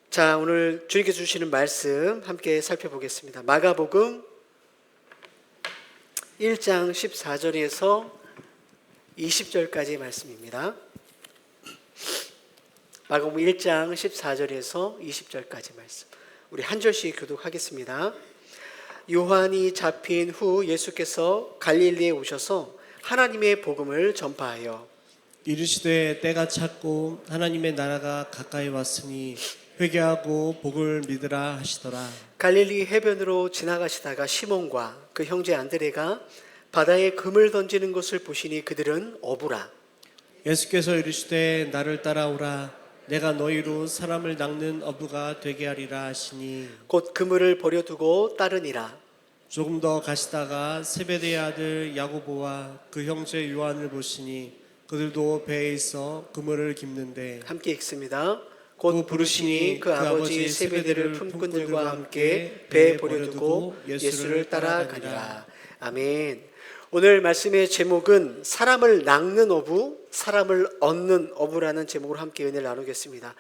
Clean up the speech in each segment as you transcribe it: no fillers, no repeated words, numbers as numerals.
자, 오늘 주님께서 주시는 말씀 함께 살펴보겠습니다. 마가복음 1장 14절에서 20절까지의 말씀입니다. 마가복음 1장 14절에서 20절까지 말씀. 우리 한 절씩 교독하겠습니다. 요한이 잡힌 후 예수께서 갈릴리에 오셔서 하나님의 복음을 전파하여 이르시되 때가 찼고 하나님의 나라가 가까이 왔으니 회개하고 복을 믿으라 하시더라. 갈릴리 해변으로 지나가시다가 시몬과 그 형제 안드레가 바다에 금을 던지는 것을 보시니 그들은 어부라. 예수께서 이르시되 나를 따라오라. 내가 너희로 사람을 낚는 어부가 되게 하리라 하시니 곧 그물을 버려두고 따르니라. 조금 더 가시다가 세베대의 아들 야고보와 그 형제 요한을 보시니 그들도 배에 있어 그물을 깁는데 함께 읽습니다. 곧 부르시니 그 아버지 세베대를 품꾼들과 함께 배에 버려두고 예수를 따라가니라. 아멘. 오늘 말씀의 제목은 사람을 낚는 어부, 사람을 얻는 어부라는 제목으로 함께 은혜를 나누겠습니다.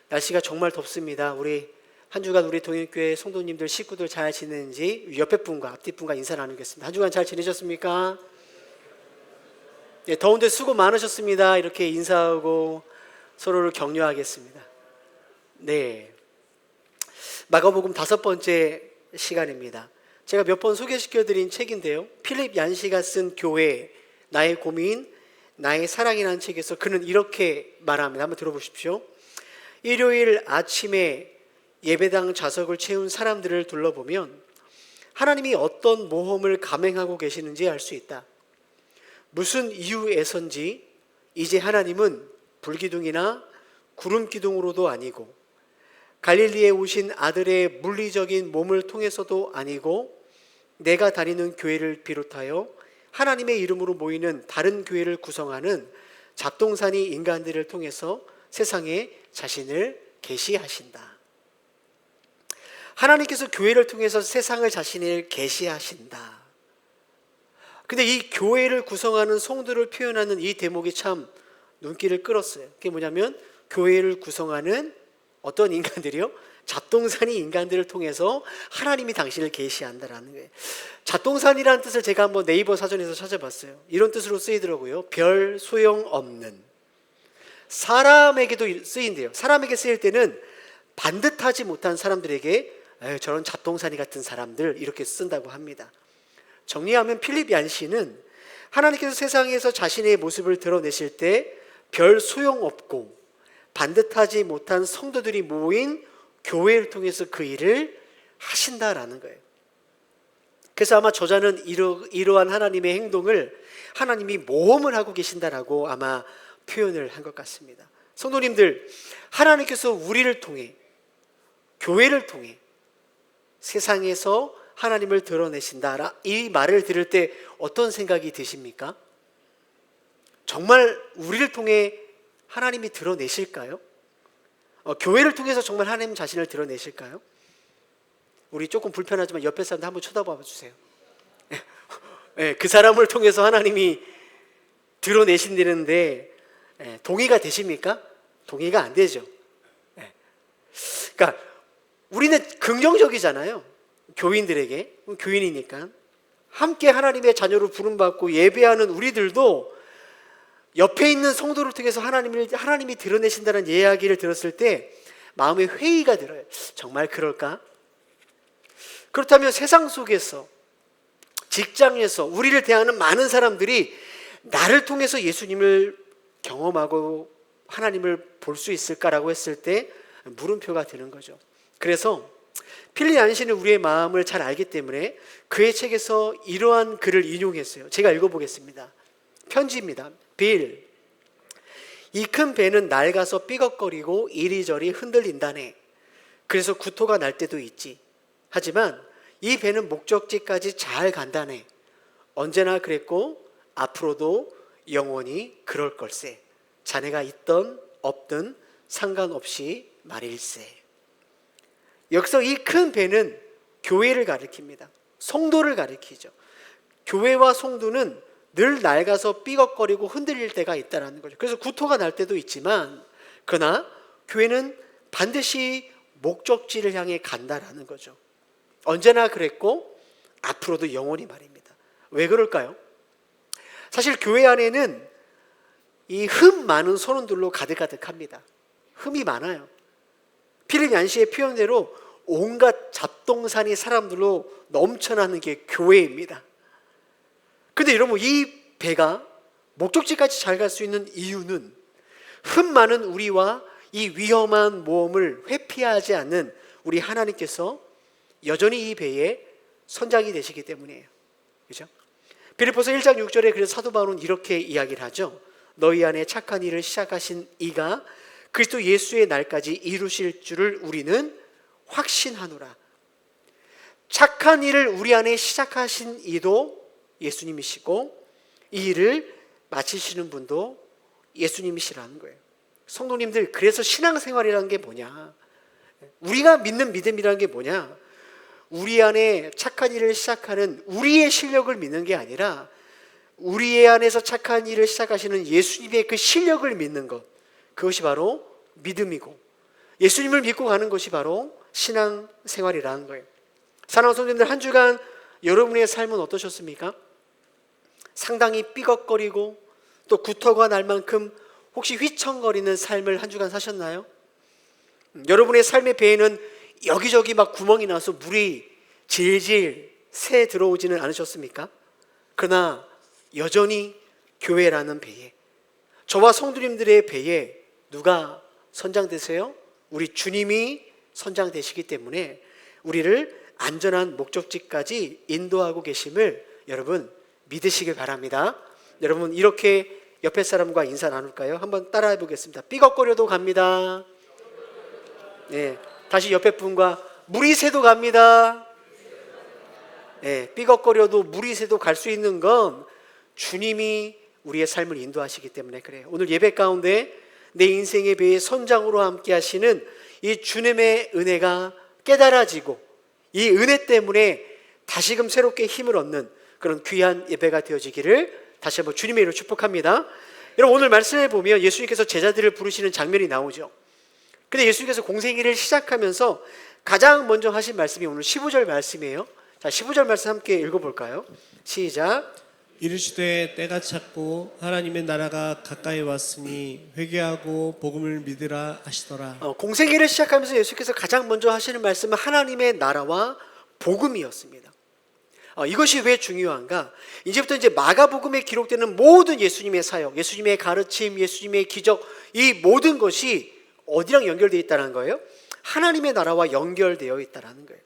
날씨가 정말 덥습니다. 우리 한 주간 우리 동일교회 성도님들 식구들 잘 지내는지 옆에 분과 앞뒤 분과 인사 나누겠습니다. 한 주간 잘 지내셨습니까? 네, 더운데 수고 많으셨습니다. 이렇게 인사하고 서로를 격려하겠습니다. 네, 마가복음 5번째 시간입니다. 제가 몇 번 소개시켜드린 책인데요, 필립 얀시가 쓴 교회, 나의 고민, 나의 사랑이라는 책에서 그는 이렇게 말합니다. 한번 들어보십시오. 일요일 아침에 예배당 좌석을 채운 사람들을 둘러보면 하나님이 어떤 모험을 감행하고 계시는지 알 수 있다. 무슨 이유에선지 이제 하나님은 불기둥이나 구름기둥으로도 아니고 갈릴리에 오신 아들의 물리적인 몸을 통해서도 아니고 내가 다니는 교회를 비롯하여 하나님의 이름으로 모이는 다른 교회를 구성하는 잡동사니 인간들을 통해서 세상에 자신을 계시하신다. 하나님께서 교회를 통해서 세상을 자신을 계시하신다. 근데 이 교회를 구성하는 성도를 표현하는 이 대목이 참 눈길을 끌었어요. 그게 뭐냐면 교회를 구성하는 어떤 인간들이요? 잡동사니 인간들을 통해서 하나님이 당신을 계시한다라는 거예요. 잡동사니라는 뜻을 제가 한번 네이버 사전에서 찾아봤어요. 이런 뜻으로 쓰이더라고요. 별 소용없는. 사람에게도 쓰인대요. 사람에게 쓰일 때는 반듯하지 못한 사람들에게 저런 잡동사니 같은 사람들 이렇게 쓴다고 합니다. 정리하면 필립 얀시는 하나님께서 세상에서 자신의 모습을 드러내실 때 별 소용없고 반듯하지 못한 성도들이 모인 교회를 통해서 그 일을 하신다라는 거예요. 그래서 아마 저자는 이러한 하나님의 행동을 하나님이 모험을 하고 계신다라고 아마 표현을 한 것 같습니다. 성도님들, 하나님께서 우리를 통해, 교회를 통해 세상에서 하나님을 드러내신다, 이 말을 들을 때 어떤 생각이 드십니까? 정말 우리를 통해 하나님이 드러내실까요? 교회를 통해서 정말 하나님 자신을 드러내실까요? 우리 조금 불편하지만 옆에 사람들 한번 쳐다봐 주세요. 그 사람을 통해서 하나님이 드러내신다는데 동의가 되십니까? 동의가 안 되죠. 그러니까 우리는 긍정적이잖아요. 교인들에게, 교인이니까 함께 하나님의 자녀로 부름받고 예배하는 우리들도 옆에 있는 성도를 통해서 하나님이 드러내신다는 이야기를 들었을 때 마음에 회의가 들어요. 정말 그럴까? 그렇다면 세상 속에서, 직장에서 우리를 대하는 많은 사람들이 나를 통해서 예수님을 경험하고 하나님을 볼 수 있을까라고 했을 때 물음표가 되는 거죠. 그래서 필립 얀시는 우리의 마음을 잘 알기 때문에 그의 책에서 이러한 글을 인용했어요. 제가 읽어보겠습니다. 편지입니다. 빌, 이 큰 배는 낡아서 삐걱거리고 이리저리 흔들린다네. 그래서 구토가 날 때도 있지. 하지만 이 배는 목적지까지 잘 간다네. 언제나 그랬고 앞으로도 영원히 그럴 걸세. 자네가 있던 없든 상관없이 말일세. 여기서 이 큰 배는 교회를 가리킵니다. 성도를 가리키죠. 교회와 성도는 늘 낡아서 삐걱거리고 흔들릴 때가 있다는 거죠. 그래서 구토가 날 때도 있지만 그러나 교회는 반드시 목적지를 향해 간다라는 거죠. 언제나 그랬고 앞으로도 영원히 말입니다. 왜 그럴까요? 사실 교회 안에는 이 흠 많은 선원들로 가득가득합니다. 흠이 많아요. 필립 얀시의 표현대로 온갖 잡동사니 사람들로 넘쳐나는 게 교회입니다. 근데 여러분, 이 배가 목적지까지 잘 갈 수 있는 이유는 흠 많은 우리와 이 위험한 모험을 회피하지 않는 우리 하나님께서 여전히 이 배에 선장이 되시기 때문이에요. 그렇죠? 빌립보서 1장 6절에 그래서 사도 바울은 이렇게 이야기를 하죠. 너희 안에 착한 일을 시작하신 이가 그리스도 예수의 날까지 이루실 줄을 우리는 확신하노라. 착한 일을 우리 안에 시작하신 이도 예수님이시고 이 일을 마치시는 분도 예수님이시라는 거예요. 성도님들, 그래서 신앙생활이라는 게 뭐냐? 우리가 믿는 믿음이라는 게 뭐냐? 우리 안에 착한 일을 시작하는 우리의 실력을 믿는 게 아니라 우리 안에서 착한 일을 시작하시는 예수님의 그 실력을 믿는 것, 그것이 바로 믿음이고 예수님을 믿고 가는 것이 바로 신앙생활이라는 거예요. 사랑하는 성도님들, 한 주간 여러분의 삶은 어떠셨습니까? 상당히 삐걱거리고 또 구토가 날 만큼 혹시 휘청거리는 삶을 한 주간 사셨나요? 여러분의 삶의 배에는 여기저기 막 구멍이 나서 물이 질질 새 들어오지는 않으셨습니까? 그러나 여전히 교회라는 배에, 저와 성도님들의 배에 누가 선장되세요? 우리 주님이 선장되시기 때문에 우리를 안전한 목적지까지 인도하고 계심을 여러분 믿으시길 바랍니다. 여러분, 이렇게 옆에 사람과 인사 나눌까요? 한번 따라해 보겠습니다. 삐걱거려도 갑니다. 네, 다시 옆에 분과 물이 새도 갑니다. 네, 삐걱거려도 물이 새도 갈 수 있는 건 주님이 우리의 삶을 인도하시기 때문에 그래요. 오늘 예배 가운데 내 인생의 배의 선장으로 함께 하시는 이 주님의 은혜가 깨달아지고 이 은혜 때문에 다시금 새롭게 힘을 얻는 그런 귀한 예배가 되어지기를 다시 한번 주님의 이름으로 축복합니다. 여러분, 오늘 말씀에 보면 예수님께서 제자들을 부르시는 장면이 나오죠. 근데 예수님께서 공생애를 시작하면서 가장 먼저 하신 말씀이 오늘 15절 말씀이에요. 자, 15절 말씀 함께 읽어볼까요? 시작. 이르시되 때가 찼고 하나님의 나라가 가까이 왔으니 회개하고 복음을 믿으라 하시더라. 공생애를 시작하면서 예수께서 가장 먼저 하시는 말씀은 하나님의 나라와 복음이었습니다. 이것이 왜 중요한가? 이제부터 이제 마가복음에 기록되는 모든 예수님의 사역, 예수님의 가르침, 예수님의 기적, 이 모든 것이 어디랑 연결되어 있다는 거예요? 하나님의 나라와 연결되어 있다는 거예요.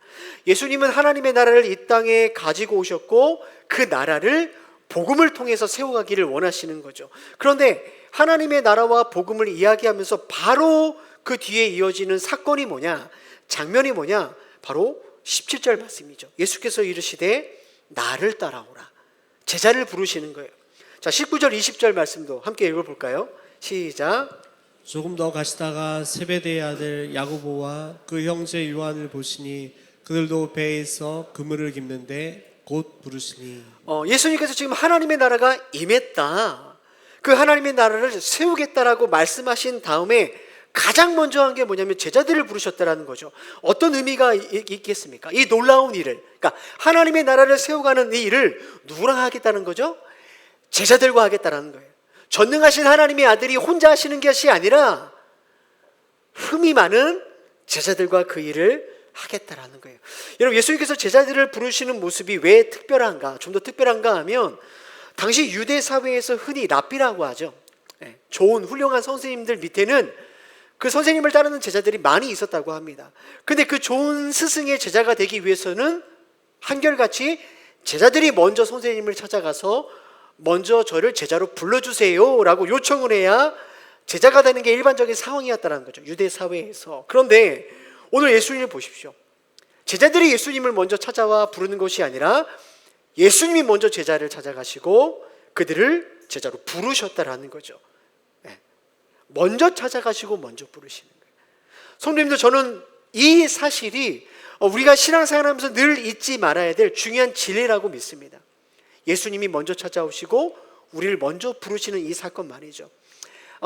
예수님은 하나님의 나라를 이 땅에 가지고 오셨고 그 나라를 복음을 통해서 세워가기를 원하시는 거죠. 그런데 하나님의 나라와 복음을 이야기하면서 바로 그 뒤에 이어지는 사건이 뭐냐? 장면이 뭐냐? 바로 17절 말씀이죠. 예수께서 이르시되 나를 따라오라. 제자를 부르시는 거예요. 자, 19절 20절 말씀도 함께 읽어볼까요? 시작. 조금 더 가시다가 세베대의 아들 야고보와 그 형제 요한을 보시니 그들도 배에 있어 그물을 깁는데 곧 부르시니. 예수님께서 지금 하나님의 나라가 임했다, 그 하나님의 나라를 세우겠다라고 말씀하신 다음에 가장 먼저 한 게 뭐냐면 제자들을 부르셨다라는 거죠. 어떤 의미가 있겠습니까? 이 놀라운 일을, 그러니까 하나님의 나라를 세워가는 이 일을 누구랑 하겠다는 거죠? 제자들과 하겠다라는 거예요. 전능하신 하나님의 아들이 혼자 하시는 것이 아니라 흠이 많은 제자들과 그 일을 하겠다라는 거예요. 여러분, 예수님께서 제자들을 부르시는 모습이 왜 특별한가? 좀 더 특별한가 하면 당시 유대 사회에서 흔히 랍비라고 하죠. 좋은 훌륭한 선생님들 밑에는 그 선생님을 따르는 제자들이 많이 있었다고 합니다. 근데 그 좋은 스승의 제자가 되기 위해서는 한결같이 제자들이 먼저 선생님을 찾아가서 먼저 저를 제자로 불러주세요 라고 요청을 해야 제자가 되는 게 일반적인 상황이었다는 거죠, 유대 사회에서. 그런데 오늘 예수님을 보십시오. 제자들이 예수님을 먼저 찾아와 부르는 것이 아니라 예수님이 먼저 제자를 찾아가시고 그들을 제자로 부르셨다라는 거죠. 먼저 찾아가시고 먼저 부르시는 거예요. 성도님들, 저는 이 사실이 우리가 신앙생활하면서 늘 잊지 말아야 될 중요한 진리라고 믿습니다. 예수님이 먼저 찾아오시고 우리를 먼저 부르시는 이 사건 말이죠.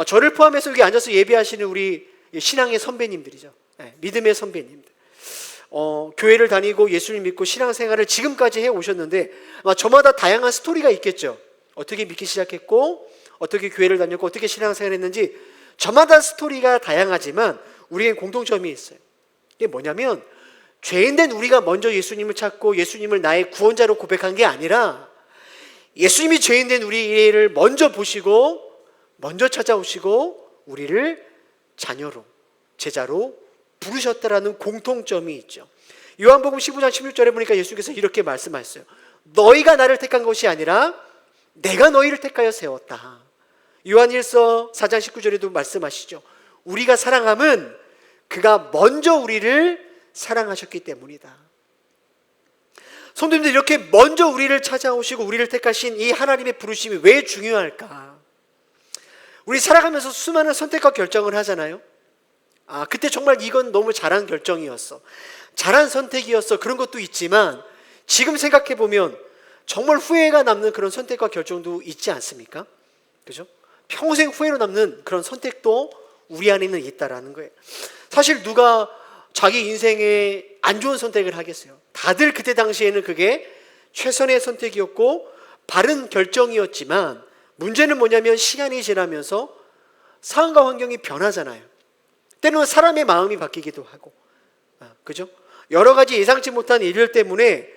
저를 포함해서 여기 앉아서 예배하시는 우리 신앙의 선배님들이죠. 믿음의 선배님들. 교회를 다니고 예수를 믿고 신앙생활을 지금까지 해오셨는데 아마 저마다 다양한 스토리가 있겠죠. 어떻게 믿기 시작했고 어떻게 교회를 다녔고 어떻게 신앙생활을 했는지 저마다 스토리가 다양하지만 우리에겐 공통점이 있어요. 이게 뭐냐면 죄인된 우리가 먼저 예수님을 찾고 예수님을 나의 구원자로 고백한 게 아니라 예수님이 죄인된 우리를 먼저 보시고 먼저 찾아오시고 우리를 자녀로 제자로 부르셨다라는 공통점이 있죠. 요한복음 15장 16절에 보니까 예수께서 이렇게 말씀하셨어요. 너희가 나를 택한 것이 아니라 내가 너희를 택하여 세웠다. 요한일서 4장 19절에도 말씀하시죠. 우리가 사랑함은 그가 먼저 우리를 사랑하셨기 때문이다. 성도님들, 이렇게 먼저 우리를 찾아오시고 우리를 택하신 이 하나님의 부르심이 왜 중요할까? 우리 살아가면서 수많은 선택과 결정을 하잖아요. 그때 정말 이건 너무 잘한 결정이었어, 잘한 선택이었어, 그런 것도 있지만 지금 생각해 보면 정말 후회가 남는 그런 선택과 결정도 있지 않습니까? 그죠? 평생 후회로 남는 그런 선택도 우리 안에는 있다라는 거예요. 사실 누가 자기 인생에 안 좋은 선택을 하겠어요? 다들 그때 당시에는 그게 최선의 선택이었고 바른 결정이었지만 문제는 뭐냐면 시간이 지나면서 상황과 환경이 변하잖아요. 때로는 사람의 마음이 바뀌기도 하고, 그죠? 여러 가지 예상치 못한 일들 때문에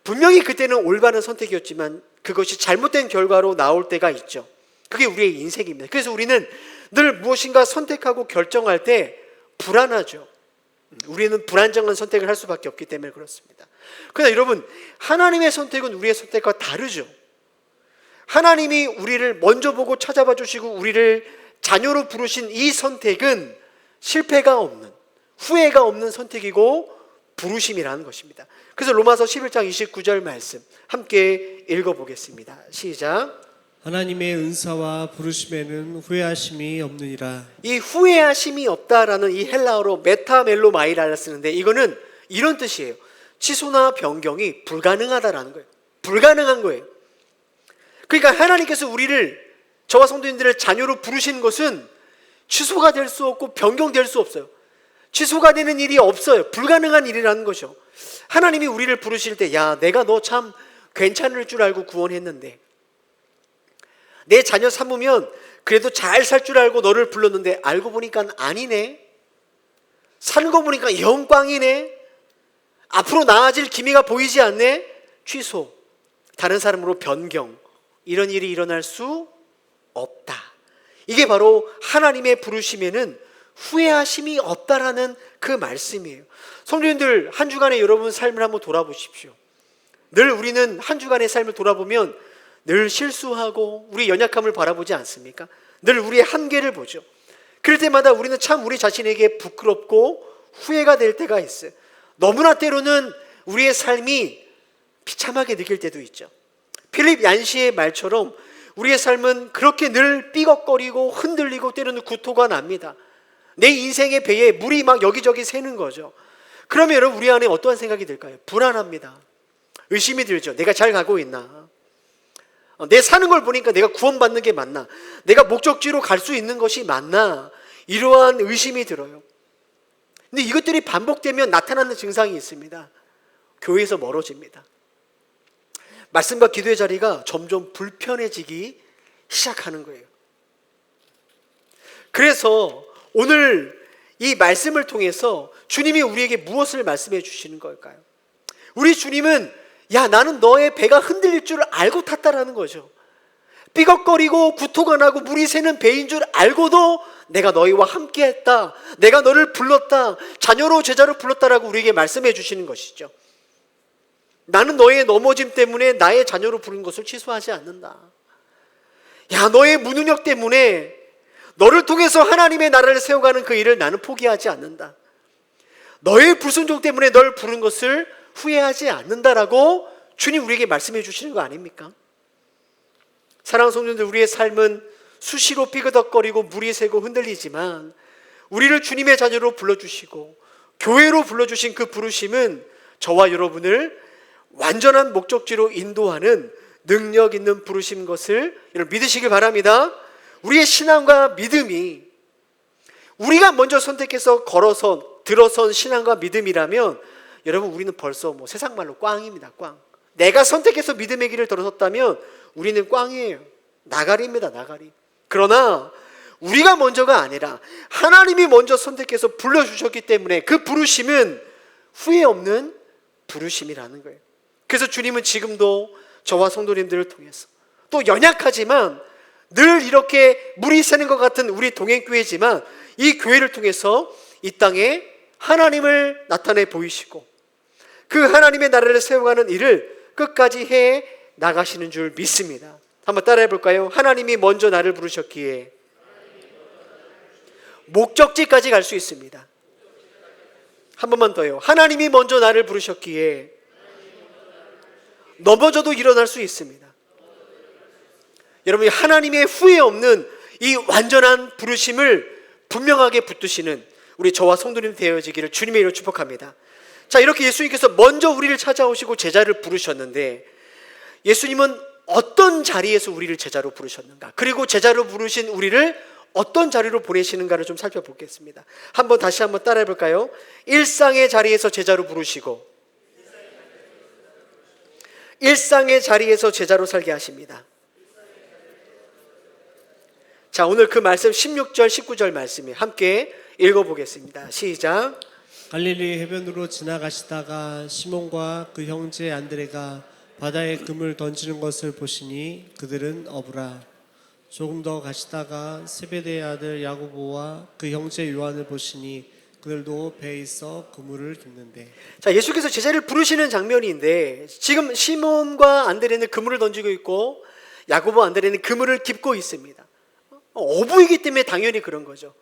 분명히 그때는 올바른 선택이었지만 그것이 잘못된 결과로 나올 때가 있죠. 그게 우리의 인생입니다. 그래서 우리는 늘 무엇인가 선택하고 결정할 때 불안하죠. 우리는 불안정한 선택을 할 수밖에 없기 때문에 그렇습니다. 그러나 여러분, 하나님의 선택은 우리의 선택과 다르죠. 하나님이 우리를 먼저 보고 찾아봐 주시고 우리를 자녀로 부르신 이 선택은 실패가 없는, 후회가 없는 선택이고 부르심이라는 것입니다. 그래서 로마서 11장 29절 말씀 함께 읽어보겠습니다. 시작. 하나님의 은사와 부르심에는 후회하심이 없느니라. 이 후회하심이 없다라는 이 헬라어로 메타멜로마이라를 쓰는데 이거는 이런 뜻이에요. 취소나 변경이 불가능하다라는 거예요. 불가능한 거예요. 그러니까 하나님께서 우리를, 저와 성도님들을 자녀로 부르신 것은 취소가 될 수 없고 변경될 수 없어요. 취소가 되는 일이 없어요. 불가능한 일이라는 거죠. 하나님이 우리를 부르실 때, 야, 내가 너 참 괜찮을 줄 알고 구원했는데, 내 자녀 삼으면 그래도 잘 살 줄 알고 너를 불렀는데 알고 보니까 아니네, 사는 거 보니까 영광이네, 앞으로 나아질 기미가 보이지 않네, 취소, 다른 사람으로 변경, 이런 일이 일어날 수 없다. 이게 바로 하나님의 부르심에는 후회하심이 없다라는 그 말씀이에요. 성도님들, 한 주간의 여러분 삶을 한번 돌아보십시오. 늘 우리는 한 주간의 삶을 돌아보면 늘 실수하고 우리 연약함을 바라보지 않습니까? 늘 우리의 한계를 보죠. 그럴 때마다 우리는 참 우리 자신에게 부끄럽고 후회가 될 때가 있어요. 너무나 때로는 우리의 삶이 비참하게 느낄 때도 있죠. 필립 얀시의 말처럼 우리의 삶은 그렇게 늘 삐걱거리고 흔들리고 때로는 구토가 납니다. 내 인생의 배에 물이 막 여기저기 새는 거죠. 그러면 여러분, 우리 안에 어떠한 생각이 들까요? 불안합니다. 의심이 들죠. 내가 잘 가고 있나? 내 사는 걸 보니까 내가 구원받는 게 맞나? 내가 목적지로 갈 수 있는 것이 맞나? 이러한 의심이 들어요. 근데 이것들이 반복되면 나타나는 증상이 있습니다. 교회에서 멀어집니다. 말씀과 기도의 자리가 점점 불편해지기 시작하는 거예요. 그래서 오늘 이 말씀을 통해서 주님이 우리에게 무엇을 말씀해 주시는 걸까요? 우리 주님은, 야, 나는 너의 배가 흔들릴 줄 알고 탔다라는 거죠. 삐걱거리고 구토가 나고 물이 새는 배인 줄 알고도 내가 너희와 함께 했다, 내가 너를 불렀다, 자녀로 제자로 불렀다라고 우리에게 말씀해 주시는 것이죠. 나는 너의 넘어짐 때문에 나의 자녀로 부른 것을 취소하지 않는다. 야, 너의 무능력 때문에 너를 통해서 하나님의 나라를 세워가는 그 일을 나는 포기하지 않는다. 너의 불순종 때문에 널 부른 것을 후회하지 않는다라고 주님 우리에게 말씀해 주시는 거 아닙니까? 사랑하는 성도님들, 우리의 삶은 수시로 삐그덕거리고 물이 새고 흔들리지만 우리를 주님의 자녀로 불러주시고 교회로 불러주신 그 부르심은 저와 여러분을 완전한 목적지로 인도하는 능력 있는 부르신 것을 여러분 믿으시길 바랍니다. 우리의 신앙과 믿음이 우리가 먼저 선택해서 걸어서 들어선 신앙과 믿음이라면 여러분 우리는 벌써 뭐 세상 말로 꽝입니다. 꽝. 내가 선택해서 믿음의 길을 들어섰다면 우리는 꽝이에요. 나가리입니다. 나가리. 그러나 우리가 먼저가 아니라 하나님이 먼저 선택해서 불러주셨기 때문에 그 부르심은 후회 없는 부르심이라는 거예요. 그래서 주님은 지금도 저와 성도님들을 통해서 또 연약하지만 늘 이렇게 물이 새는 것 같은 우리 동행교회지만 이 교회를 통해서 이 땅에 하나님을 나타내 보이시고 그 하나님의 나라를 세워가는 일을 끝까지 해 나가시는 줄 믿습니다. 한번 따라해 볼까요? 하나님이 먼저 나를 부르셨기에 목적지까지 갈 수 있습니다. 한 번만 더요. 하나님이 먼저 나를 부르셨기에 넘어져도 일어날 수 있습니다. 여러분이 하나님의 후회 없는 이 완전한 부르심을 분명하게 붙드시는 우리 저와 성도님 되어지기를 주님의 이름으로 축복합니다. 자, 이렇게 예수님께서 먼저 우리를 찾아오시고 제자를 부르셨는데 예수님은 어떤 자리에서 우리를 제자로 부르셨는가, 그리고 제자로 부르신 우리를 어떤 자리로 보내시는가를 좀 살펴보겠습니다. 다시 한번 따라해 볼까요? 일상의 자리에서 제자로 부르시고 일상의 자리에서 제자로 살게 하십니다. 자, 오늘 그 말씀 16절 19절 말씀에 함께 읽어보겠습니다. 시작. 갈릴리 해변으로 지나가시다가 시몬과 그 형제 안드레가 바다에 금을 던지는 것을 보시니 그들은 어부라. 조금 더 가시다가 세베대의 아들 야고보와 그 형제 요한을 보시니 그들도 배에 있어 그물을 깁는데. 자, 예수께서 제자를 부르시는 장면인데 지금 시몬과 안드레는 그물을 던지고 있고 야고보 안드레는 그물을 깁고 있습니다. 어부이기 때문에 당연히 그런 거죠.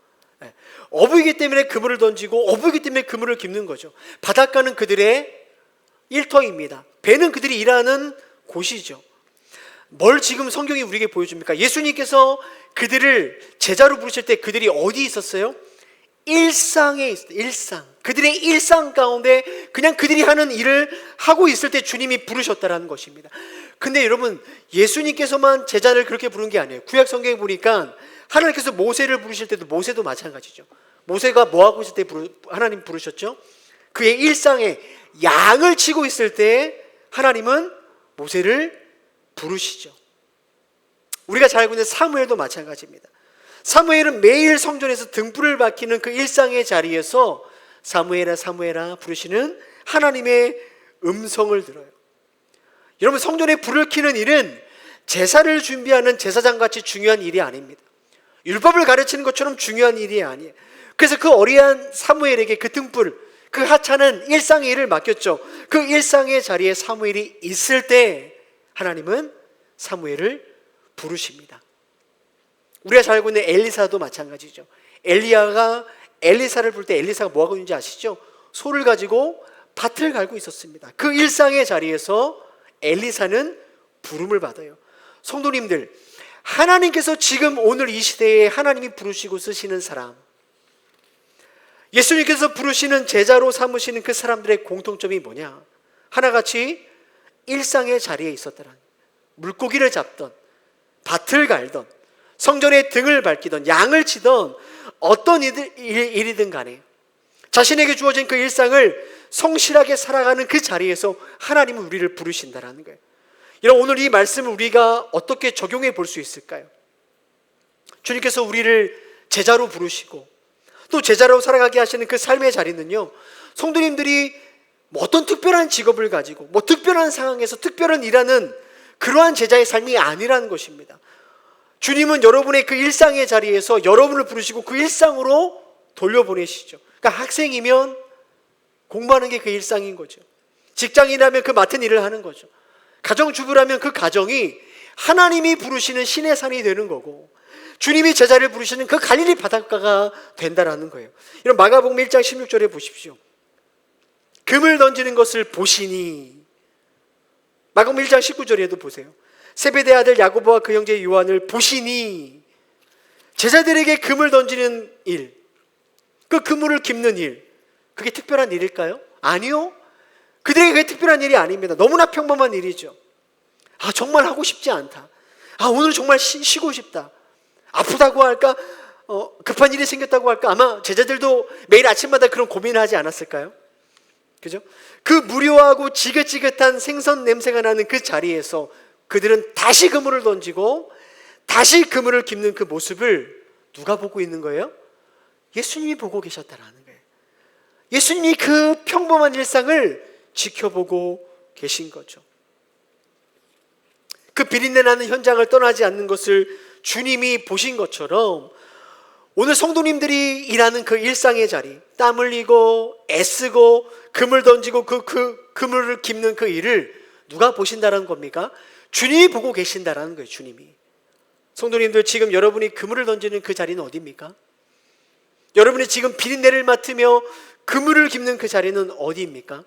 어부이기 때문에 그물을 던지고 어부이기 때문에 그물을 깁는 거죠. 바닷가는 그들의 일터입니다. 배는 그들이 일하는 곳이죠. 뭘 지금 성경이 우리에게 보여줍니까? 예수님께서 그들을 제자로 부르실 때 그들이 어디 있었어요? 일상에 있었어요. 일상. 그들의 일상 가운데 그냥 그들이 하는 일을 하고 있을 때 주님이 부르셨다라는 것입니다. 근데 여러분, 예수님께서만 제자를 그렇게 부른 게 아니에요. 구약 성경에 보니까 하나님께서 모세를 부르실 때도 모세도 마찬가지죠. 모세가 뭐 하고 있을 때 하나님 부르셨죠? 그의 일상에 양을 치고 있을 때 하나님은 모세를 부르시죠. 우리가 잘 알고 있는 사무엘도 마찬가지입니다. 사무엘은 매일 성전에서 등불을 밝히는 그 일상의 자리에서 사무엘아 사무엘아 부르시는 하나님의 음성을 들어요. 여러분, 성전에 불을 켜는 일은 제사를 준비하는 제사장같이 중요한 일이 아닙니다. 율법을 가르치는 것처럼 중요한 일이 아니에요. 그래서 그 어리한 사무엘에게 그 등불, 그 하찮은 일상의 일을 맡겼죠. 그 일상의 자리에 사무엘이 있을 때 하나님은 사무엘을 부르십니다. 우리가 잘 알고 있는 엘리사도 마찬가지죠. 엘리야가 엘리사를 부를 때 엘리사가 뭐 하고 있는지 아시죠? 소를 가지고 밭을 갈고 있었습니다. 그 일상의 자리에서 엘리사는 부름을 받아요. 성도님들, 하나님께서 지금 오늘 이 시대에 하나님이 부르시고 쓰시는 사람, 예수님께서 부르시는 제자로 삼으시는 그 사람들의 공통점이 뭐냐? 하나같이 일상의 자리에 있었더라. 물고기를 잡던, 밭을 갈던, 성전에 등을 밝히던, 양을 치던 어떤 일이든 간에 자신에게 주어진 그 일상을 성실하게 살아가는 그 자리에서 하나님은 우리를 부르신다라는 거예요. 여러분, 오늘 이 말씀을 우리가 어떻게 적용해 볼 수 있을까요? 주님께서 우리를 제자로 부르시고 또 제자로 살아가게 하시는 그 삶의 자리는요, 성도님들이 뭐 어떤 특별한 직업을 가지고 뭐 특별한 상황에서 특별한 일하는 그러한 제자의 삶이 아니라는 것입니다. 주님은 여러분의 그 일상의 자리에서 여러분을 부르시고 그 일상으로 돌려보내시죠. 그러니까 학생이면 공부하는 게 그 일상인 거죠. 직장인이라면 그 맡은 일을 하는 거죠. 가정주부라면 그 가정이 하나님이 부르시는 신의 산이 되는 거고, 주님이 제자를 부르시는 그 갈릴리 바닷가가 된다라는 거예요. 이런 마가복음 1장 16절에 보십시오. 금을 던지는 것을 보시니, 마가복음 1장 19절에도 보세요. 세베대 아들 야고보와 그 형제 요한을 보시니, 제자들에게 금을 던지는 일, 그 그물을 깁는 일, 그게 특별한 일일까요? 아니요. 그들에게 그게 특별한 일이 아닙니다. 너무나 평범한 일이죠. 아, 정말 하고 싶지 않다. 아, 오늘 정말 쉬고 싶다. 아프다고 할까? 급한 일이 생겼다고 할까? 아마 제자들도 매일 아침마다 그런 고민을 하지 않았을까요? 그죠? 그 무료하고 지긋지긋한 생선 냄새가 나는 그 자리에서 그들은 다시 그물을 던지고 다시 그물을 깁는 그 모습을 누가 보고 있는 거예요? 예수님이 보고 계셨다라는 거예요. 예수님이 그 평범한 일상을 지켜보고 계신 거죠. 그 비린내 나는 현장을 떠나지 않는 것을 주님이 보신 것처럼 오늘 성도님들이 일하는 그 일상의 자리, 땀 흘리고 애쓰고 그물 던지고 그 그물을 깁는 그 일을 누가 보신다는 겁니까? 주님이 보고 계신다라는 거예요. 주님이. 성도님들, 지금 여러분이 그물을 던지는 그 자리는 어디입니까? 여러분이 지금 비린내를 맡으며 그물을 깁는 그 자리는 어디입니까?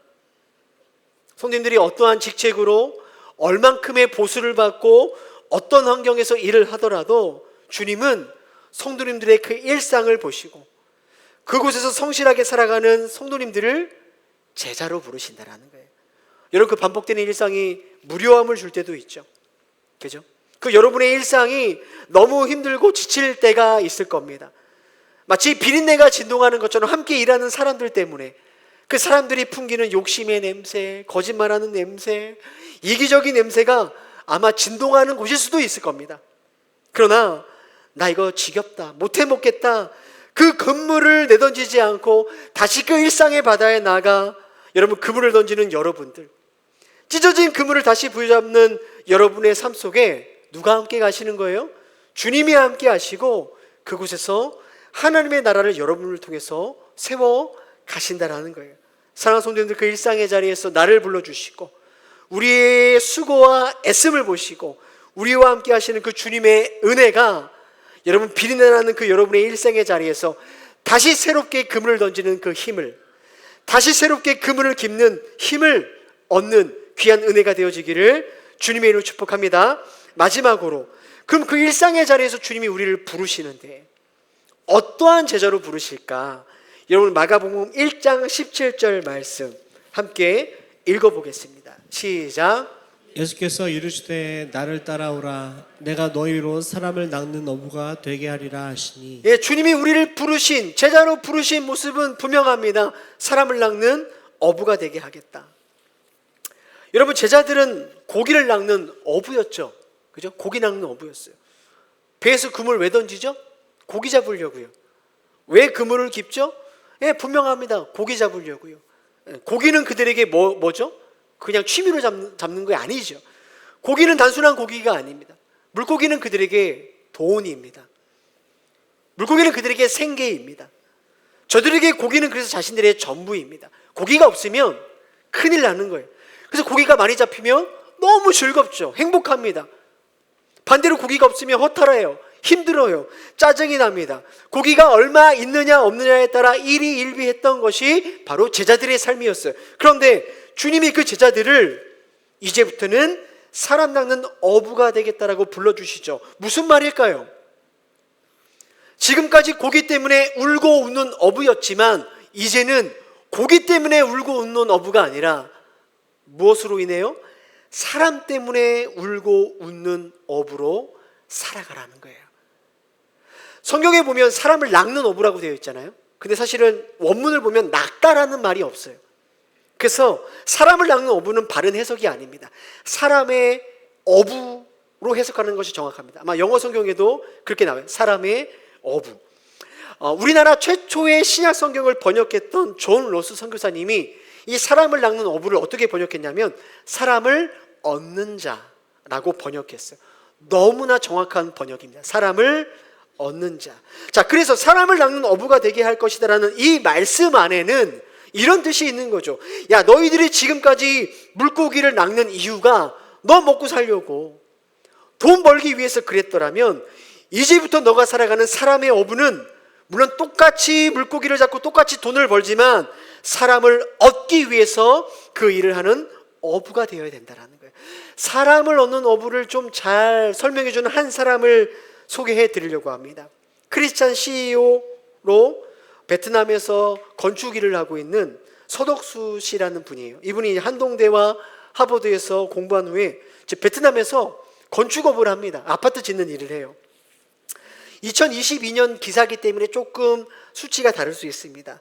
성도님들이 어떠한 직책으로 얼만큼의 보수를 받고 어떤 환경에서 일을 하더라도 주님은 성도님들의 그 일상을 보시고 그곳에서 성실하게 살아가는 성도님들을 제자로 부르신다라는 거예요. 여러분, 그 반복되는 일상이 무료함을 줄 때도 있죠. 그죠? 그 여러분의 일상이 너무 힘들고 지칠 때가 있을 겁니다. 마치 비린내가 진동하는 것처럼 함께 일하는 사람들 때문에 그 사람들이 풍기는 욕심의 냄새, 거짓말하는 냄새, 이기적인 냄새가 아마 진동하는 곳일 수도 있을 겁니다. 그러나 나 이거 지겹다, 못해 먹겠다, 그 그물을 내던지지 않고 다시 그 일상의 바다에 나가 여러분 그물을 던지는 여러분들, 찢어진 그물을 다시 부여잡는 여러분의 삶 속에 누가 함께 가시는 거예요? 주님이 함께 하시고 그곳에서 하나님의 나라를 여러분을 통해서 세워 가신다라는 거예요. 사랑하는 성도님들, 그 일상의 자리에서 나를 불러주시고 우리의 수고와 애씀을 보시고 우리와 함께 하시는 그 주님의 은혜가 여러분 비린내나는 그 여러분의 일생의 자리에서 다시 새롭게 그물을 던지는 그 힘을, 다시 새롭게 그물을 깁는 힘을 얻는 귀한 은혜가 되어지기를 주님의 이름으로 축복합니다. 마지막으로, 그럼 그 일상의 자리에서 주님이 우리를 부르시는데 어떠한 제자로 부르실까? 여러분 마가복음 1장 17절 말씀 함께 읽어보겠습니다. 시작. 예수께서 이르시되 나를 따라오라 내가 너희로 사람을 낚는 어부가 되게 하리라 하시니. 예, 주님이 우리를 부르신, 제자로 부르신 모습은 분명합니다. 사람을 낚는 어부가 되게 하겠다. 여러분, 제자들은 고기를 낚는 어부였죠. 그죠? 고기 낚는 어부였어요. 배에서 그물 왜 던지죠? 고기 잡으려고요. 왜 그물을 깁죠? 예, 분명합니다. 고기 잡으려고요. 고기는 그들에게 뭐죠? 그냥 취미로 잡는 게 아니죠. 고기는 단순한 고기가 아닙니다. 물고기는 그들에게 돈입니다. 물고기는 그들에게 생계입니다. 저들에게 고기는 그래서 자신들의 전부입니다. 고기가 없으면 큰일 나는 거예요. 그래서 고기가 많이 잡히면 너무 즐겁죠. 행복합니다. 반대로 고기가 없으면 허탈해요. 힘들어요. 짜증이 납니다. 고기가 얼마 있느냐 없느냐에 따라 일희일비했던 것이 바로 제자들의 삶이었어요. 그런데 주님이 그 제자들을 이제부터는 사람 낚는 어부가 되겠다라고 불러주시죠. 무슨 말일까요? 지금까지 고기 때문에 울고 웃는 어부였지만 이제는 고기 때문에 울고 웃는 어부가 아니라 무엇으로 인해요? 사람 때문에 울고 웃는 어부로 살아가라는 거예요. 성경에 보면 사람을 낚는 어부라고 되어 있잖아요. 근데 사실은 원문을 보면 낚다라는 말이 없어요. 그래서 사람을 낚는 어부는 바른 해석이 아닙니다. 사람의 어부로 해석하는 것이 정확합니다. 아마 영어 성경에도 그렇게 나와요. 사람의 어부. 우리나라 최초의 신약 성경을 번역했던 존 로스 선교사님이 이 사람을 낚는 어부를 어떻게 번역했냐면 사람을 얻는 자라고 번역했어요. 너무나 정확한 번역입니다. 사람을 얻는 자. 자, 그래서 사람을 낚는 어부가 되게 할 것이다라는 이 말씀 안에는 이런 뜻이 있는 거죠. 야, 너희들이 지금까지 물고기를 낚는 이유가 너 먹고 살려고, 돈 벌기 위해서 그랬더라면 이제부터 너가 살아가는 사람의 어부는 물론 똑같이 물고기를 잡고 똑같이 돈을 벌지만 사람을 얻기 위해서 그 일을 하는 어부가 되어야 된다는 거예요. 사람을 얻는 어부를 좀 잘 설명해주는 한 사람을 소개해 드리려고 합니다. 크리스찬 CEO로 베트남에서 건축 일을 하고 있는 서덕수 씨라는 분이에요. 이분이 한동대와 하버드에서 공부한 후에 베트남에서 건축업을 합니다. 아파트 짓는 일을 해요. 2022년 기사기 때문에 조금 수치가 다를 수 있습니다.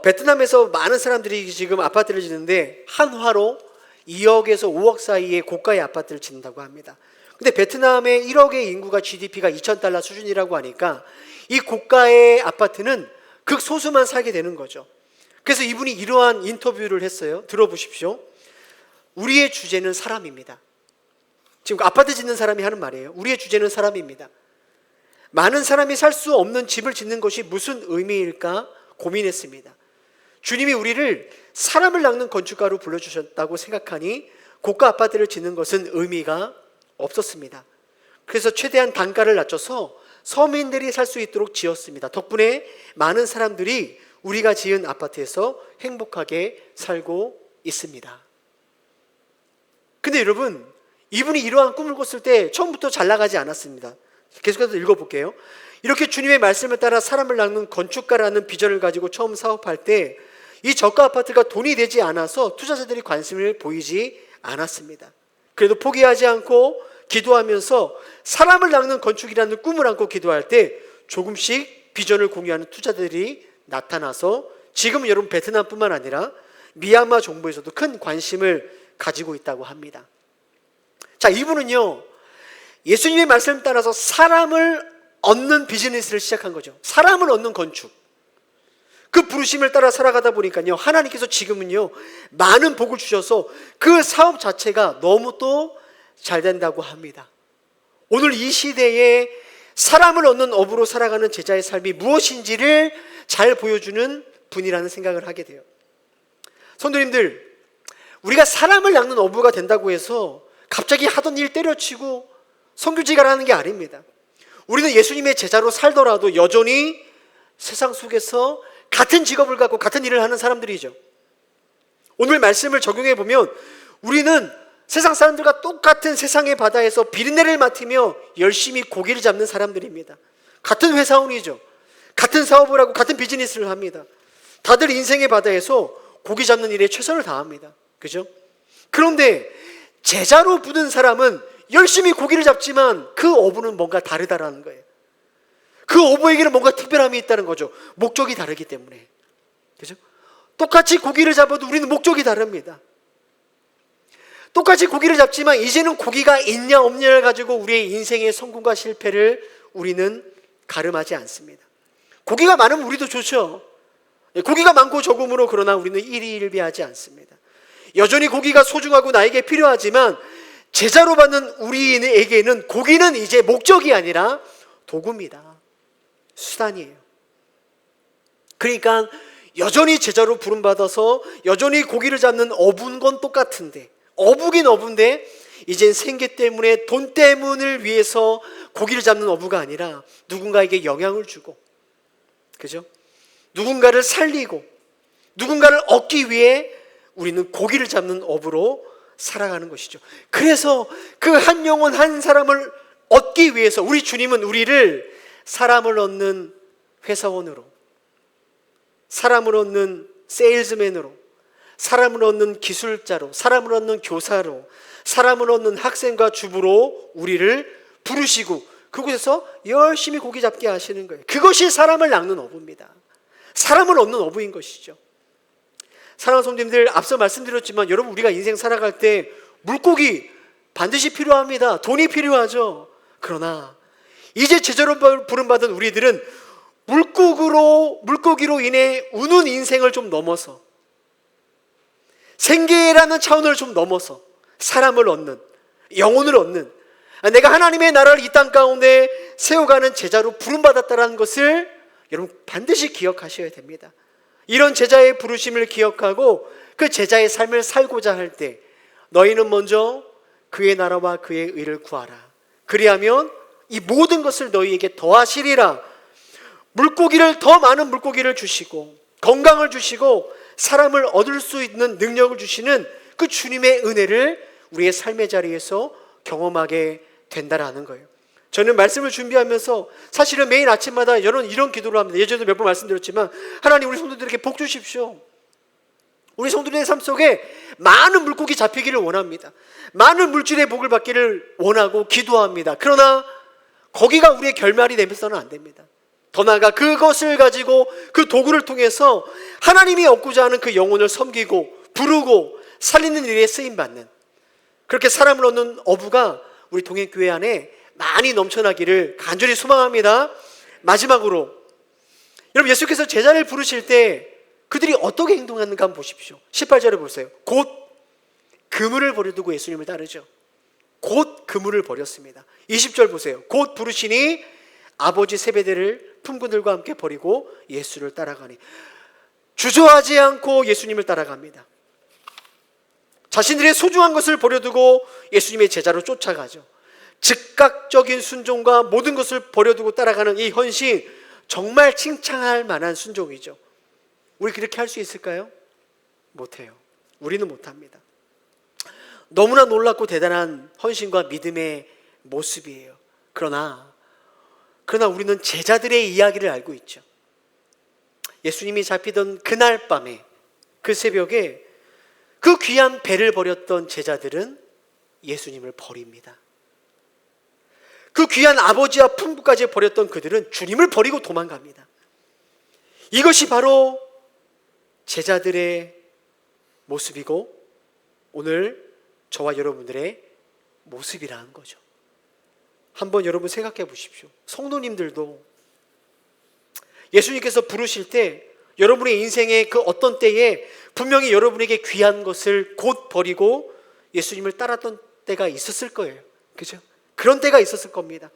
베트남에서 많은 사람들이 지금 아파트를 짓는데 한 화로 2억에서 5억 사이의 고가의 아파트를 짓는다고 합니다. 근데 베트남의 1억의 인구가 GDP가 $2,000 수준이라고 하니까 이 고가의 아파트는 극소수만 살게 되는 거죠. 그래서 이분이 이러한 인터뷰를 했어요. 들어보십시오. 우리의 주제는 사람입니다. 지금 아파트 짓는 사람이 하는 말이에요. 우리의 주제는 사람입니다. 많은 사람이 살 수 없는 집을 짓는 것이 무슨 의미일까 고민했습니다. 주님이 우리를 사람을 낚는 건축가로 불러주셨다고 생각하니 고가 아파트를 짓는 것은 의미가 없었습니다. 그래서 최대한 단가를 낮춰서 서민들이 살 수 있도록 지었습니다. 덕분에 많은 사람들이 우리가 지은 아파트에서 행복하게 살고 있습니다. 근데 여러분, 이분이 이러한 꿈을 꿨을 때 처음부터 잘 나가지 않았습니다. 계속해서 읽어볼게요. 이렇게 주님의 말씀을 따라 사람을 낚는 건축가라는 비전을 가지고 처음 사업할 때 이 저가 아파트가 돈이 되지 않아서 투자자들이 관심을 보이지 않았습니다. 그래도 포기하지 않고 기도하면서 사람을 낚는 건축이라는 꿈을 안고 기도할 때 조금씩 비전을 공유하는 투자자들이 나타나서 지금 여러분 베트남뿐만 아니라 미얀마 정부에서도 큰 관심을 가지고 있다고 합니다. 자, 이분은요, 예수님의 말씀을 따라서 사람을 얻는 비즈니스를 시작한 거죠. 사람을 얻는 건축. 그 부르심을 따라 살아가다 보니까요, 하나님께서 지금은요 많은 복을 주셔서 그 사업 자체가 너무 또 잘 된다고 합니다. 오늘 이 시대에 사람을 얻는 업으로 살아가는 제자의 삶이 무엇인지를 잘 보여주는 분이라는 생각을 하게 돼요. 성도님들, 우리가 사람을 낚는 어부가 된다고 해서 갑자기 하던 일 때려치고 선교지가라는 게 아닙니다. 우리는 예수님의 제자로 살더라도 여전히 세상 속에서 같은 직업을 갖고 같은 일을 하는 사람들이죠. 오늘 말씀을 적용해 보면 우리는 세상 사람들과 똑같은 세상의 바다에서 비린내를 맡으며 열심히 고기를 잡는 사람들입니다. 같은 회사원이죠. 같은 사업을 하고 같은 비즈니스를 합니다. 다들 인생의 바다에서 고기 잡는 일에 최선을 다합니다. 그죠? 그런데 제자로 부른 사람은 열심히 고기를 잡지만 그 어부는 뭔가 다르다라는 거예요. 그 어부에게는 뭔가 특별함이 있다는 거죠. 목적이 다르기 때문에. 그죠? 똑같이 고기를 잡아도 우리는 목적이 다릅니다. 똑같이 고기를 잡지만 이제는 고기가 있냐 없냐를 가지고 우리의 인생의 성공과 실패를 우리는 가름하지 않습니다. 고기가 많으면 우리도 좋죠. 고기가 많고 적음으로 그러나 우리는 일희일비하지 않습니다. 여전히 고기가 소중하고 나에게 필요하지만 제자로 받는 우리에게는 고기는 이제 목적이 아니라 도구입니다. 수단이에요. 그러니까 여전히 제자로 부름받아서 여전히 고기를 잡는 어부인 건 똑같은데, 어부긴 어부인데 이젠 생계 때문에 돈 때문을 위해서 고기를 잡는 어부가 아니라 누군가에게 영향을 주고, 그죠? 누군가를 살리고 누군가를 얻기 위해 우리는 고기를 잡는 어부로 살아가는 것이죠. 그래서 그 한 영혼 한 사람을 얻기 위해서 우리 주님은 우리를 사람을 얻는 회사원으로, 사람을 얻는 세일즈맨으로, 사람을 얻는 기술자로, 사람을 얻는 교사로, 사람을 얻는 학생과 주부로 우리를 부르시고 그곳에서 열심히 고기 잡게 하시는 거예요. 그것이 사람을 낚는 어부입니다. 사람을 얻는 어부인 것이죠. 사랑하는 성도님들, 앞서 말씀드렸지만 여러분, 우리가 인생 살아갈 때 물고기 반드시 필요합니다. 돈이 필요하죠. 그러나 이제 제자로 부름받은 우리들은 물고기로 인해 우는 인생을 좀 넘어서, 생계라는 차원을 좀 넘어서 사람을 얻는, 영혼을 얻는, 내가 하나님의 나라를 이 땅 가운데 세워가는 제자로 부름받았다는 것을 여러분 반드시 기억하셔야 됩니다. 이런 제자의 부르심을 기억하고 그 제자의 삶을 살고자 할 때 너희는 먼저 그의 나라와 그의 의를 구하라. 그리하면 이 모든 것을 너희에게 더하시리라. 물고기를, 더 많은 물고기를 주시고 건강을 주시고 사람을 얻을 수 있는 능력을 주시는 그 주님의 은혜를 우리의 삶의 자리에서 경험하게 된다라는 거예요. 저는 말씀을 준비하면서 사실은 매일 아침마다 이런 기도를 합니다. 예전에도 몇 번 말씀드렸지만, 하나님 우리 성도들에게 복 주십시오. 우리 성도들의 삶 속에 많은 물고기 잡히기를 원합니다. 많은 물질의 복을 받기를 원하고 기도합니다. 그러나 거기가 우리의 결말이 되면서는 안 됩니다. 더 나아가 그것을 가지고 그 도구를 통해서 하나님이 얻고자 하는 그 영혼을 섬기고 부르고 살리는 일에 쓰임받는, 그렇게 사람을 얻는 어부가 우리 동행교회 안에 많이 넘쳐나기를 간절히 소망합니다. 마지막으로, 여러분, 예수께서 제자를 부르실 때 그들이 어떻게 행동하는가 한번 보십시오. 18절에 보세요. 곧 그물을 버려두고 예수님을 따르죠. 곧 그물을 버렸습니다. 20절 보세요. 곧 부르시니 아버지 세베대를 품꾼들과 함께 버리고 예수를 따라가니. 주저하지 않고 예수님을 따라갑니다. 자신들의 소중한 것을 버려두고 예수님의 제자로 쫓아가죠. 즉각적인 순종과 모든 것을 버려두고 따라가는 이 헌신, 정말 칭찬할 만한 순종이죠. 우리 그렇게 할 수 있을까요? 못해요. 우리는 못합니다. 너무나 놀랍고 대단한 헌신과 믿음의 모습이에요. 그러나 우리는 제자들의 이야기를 알고 있죠. 예수님이 잡히던 그날 밤에, 그 새벽에 그 귀한 배를 버렸던 제자들은 예수님을 버립니다. 그 귀한 아버지와 품부까지 버렸던 그들은 주님을 버리고 도망갑니다. 이것이 바로 제자들의 모습이고 오늘 저와 여러분들의 모습이라는 거죠. 한번 여러분 생각해 보십시오. 성도님들도 예수님께서 부르실 때 여러분의 인생의 그 어떤 때에 분명히 여러분에게 귀한 것을 곧 버리고 예수님을 따랐던 때가 있었을 거예요. 그죠? 그런 때가 있었을 겁니다.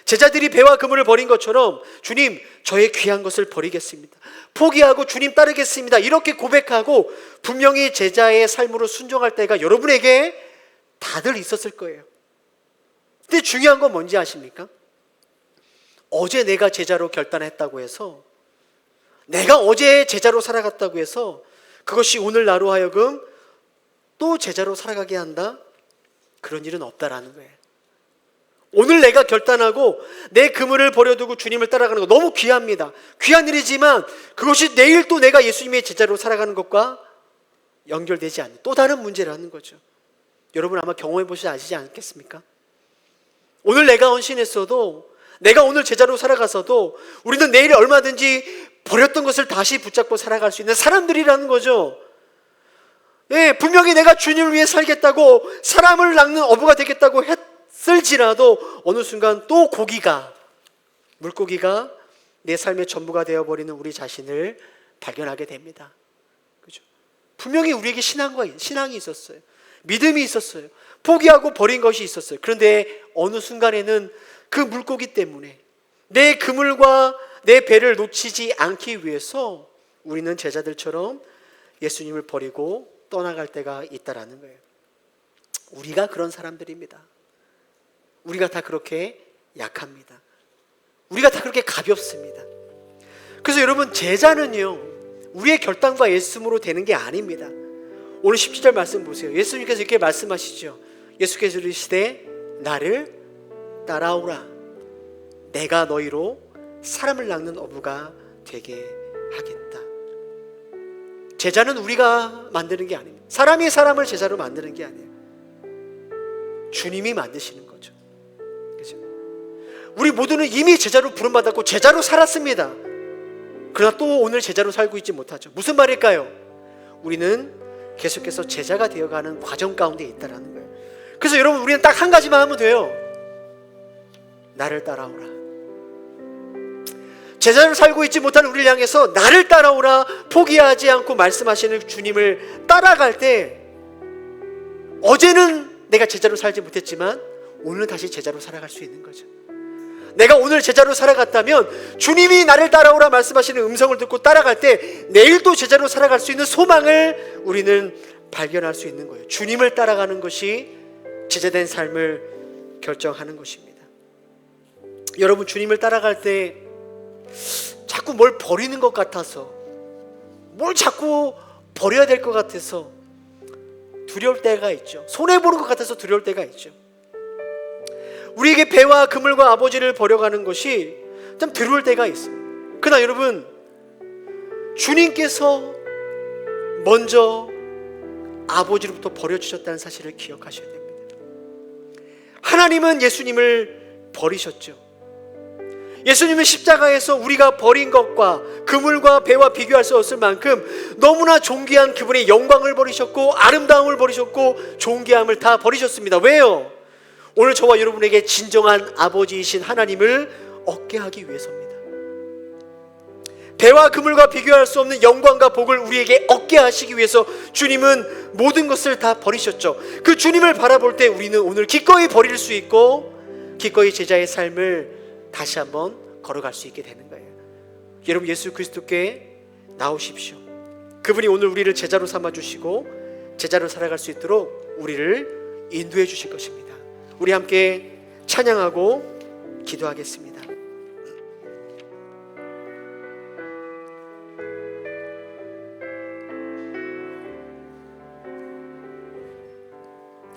제자들이 배와 그물을 버린 것처럼 주님, 저의 귀한 것을 버리겠습니다. 포기하고 주님 따르겠습니다. 이렇게 고백하고 분명히 제자의 삶으로 순종할 때가 여러분에게 다들 있었을 거예요. 근데 중요한 건 뭔지 아십니까? 어제 내가 제자로 결단했다고 해서, 내가 어제 제자로 살아갔다고 해서 그것이 오늘 나로 하여금 또 제자로 살아가게 한다? 그런 일은 없다라는 거예요. 오늘 내가 결단하고 내 그물을 버려두고 주님을 따라가는 거 너무 귀합니다. 귀한 일이지만 그것이 내일 또 내가 예수님의 제자로 살아가는 것과 연결되지 않는 또 다른 문제라는 거죠. 여러분 아마 경험해 보시지 아시지 않겠습니까? 오늘 내가 헌신했어도, 내가 오늘 제자로 살아가서도 우리는 내일 얼마든지 버렸던 것을 다시 붙잡고 살아갈 수 있는 사람들이라는 거죠. 예, 분명히 내가 주님을 위해 살겠다고 사람을 낚는 어부가 되겠다고 했을지라도 어느 순간 또 물고기가 내 삶의 전부가 되어버리는 우리 자신을 발견하게 됩니다. 그죠? 분명히 우리에게 신앙이 있었어요. 믿음이 있었어요. 포기하고 버린 것이 있었어요. 그런데 어느 순간에는 그 물고기 때문에 내 그물과 내 배를 놓치지 않기 위해서 우리는 제자들처럼 예수님을 버리고 떠나갈 때가 있다라는 거예요. 우리가 그런 사람들입니다. 우리가 다 그렇게 약합니다. 우리가 다 그렇게 가볍습니다. 그래서 여러분, 제자는요, 우리의 결단과 애씀으로 되는 게 아닙니다. 오늘 17절 말씀 보세요. 예수님께서 이렇게 말씀하시죠. 예수께서 이르시되 나를 따라오라. 내가 너희로 사람을 낚는 어부가 되게 하겠다. 제자는 우리가 만드는 게 아닙니다. 사람이 사람을 제자로 만드는 게 아니에요. 주님이 만드시는 거죠. 그렇죠? 우리 모두는 이미 제자로 부름받았고 제자로 살았습니다. 그러나 또 오늘 제자로 살고 있지 못하죠. 무슨 말일까요? 우리는 계속해서 제자가 되어가는 과정 가운데 있다는 거예요. 그래서 여러분, 우리는 딱 한 가지만 하면 돼요. 나를 따라오라. 제자로 살고 있지 못하는 우리를 향해서 나를 따라오라 포기하지 않고 말씀하시는 주님을 따라갈 때, 어제는 내가 제자로 살지 못했지만 오늘은 다시 제자로 살아갈 수 있는 거죠. 내가 오늘 제자로 살아갔다면 주님이 나를 따라오라 말씀하시는 음성을 듣고 따라갈 때 내일 또 제자로 살아갈 수 있는 소망을 우리는 발견할 수 있는 거예요. 주님을 따라가는 것이 제자된 삶을 결정하는 것입니다. 여러분, 주님을 따라갈 때 자꾸 뭘 버리는 것 같아서, 뭘 자꾸 버려야 될 것 같아서 두려울 때가 있죠. 손해보는 것 같아서 두려울 때가 있죠. 우리에게 배와 그물과 아버지를 버려가는 것이 좀 두려울 때가 있습니다. 그러나 여러분, 주님께서 먼저 아버지로부터 버려주셨다는 사실을 기억하셔야 됩니다. 하나님은 예수님을 버리셨죠. 예수님은 십자가에서 우리가 버린 것과 그물과 배와 비교할 수 없을 만큼 너무나 존귀한 그분의 영광을 버리셨고 아름다움을 버리셨고 존귀함을 다 버리셨습니다. 왜요? 오늘 저와 여러분에게 진정한 아버지이신 하나님을 얻게 하기 위해서입니다. 배와 그물과 비교할 수 없는 영광과 복을 우리에게 얻게 하시기 위해서 주님은 모든 것을 다 버리셨죠. 그 주님을 바라볼 때 우리는 오늘 기꺼이 버릴 수 있고 기꺼이 제자의 삶을 다시 한번 걸어갈 수 있게 되는 거예요. 여러분, 예수 그리스도께 나오십시오. 그분이 오늘 우리를 제자로 삼아주시고 제자로 살아갈 수 있도록 우리를 인도해 주실 것입니다. 우리 함께 찬양하고 기도하겠습니다.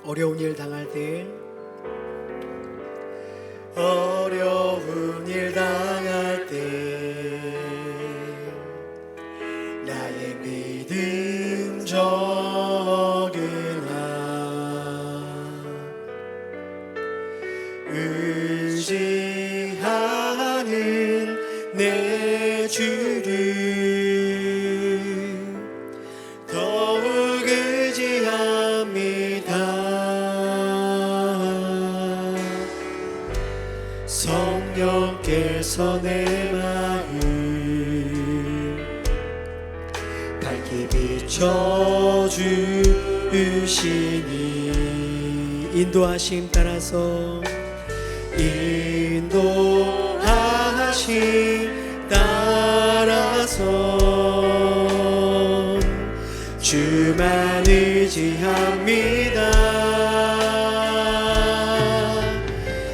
어려운 일 당할 때, 어려운 일 당할 때 나의 믿음 적으나 의지하는 내 주를 더욱 의지합니다. 성령께서 내 마음 밝게 비춰주시니 인도하심 따라서 인도하심 따라서 주만 의지합니다.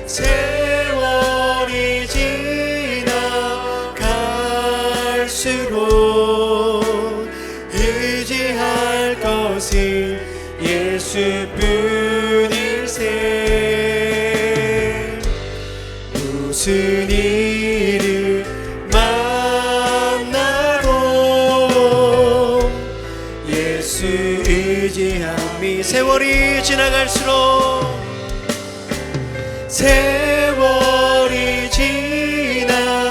세월이 지나갈수록 의지할 것은 예수뿐일세. 무슨 일을 만나도 예수 의지함이 세월이 지나갈수록 세월이 지나갈수록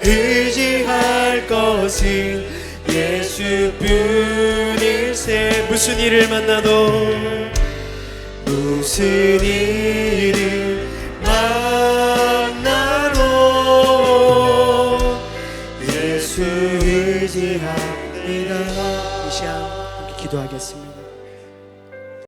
의지할 것은 예수뿐일세. 무슨 일을 만나도 무슨 일을 만나도 예수 의지합니다. 이 시간 함께 기도하겠습니다.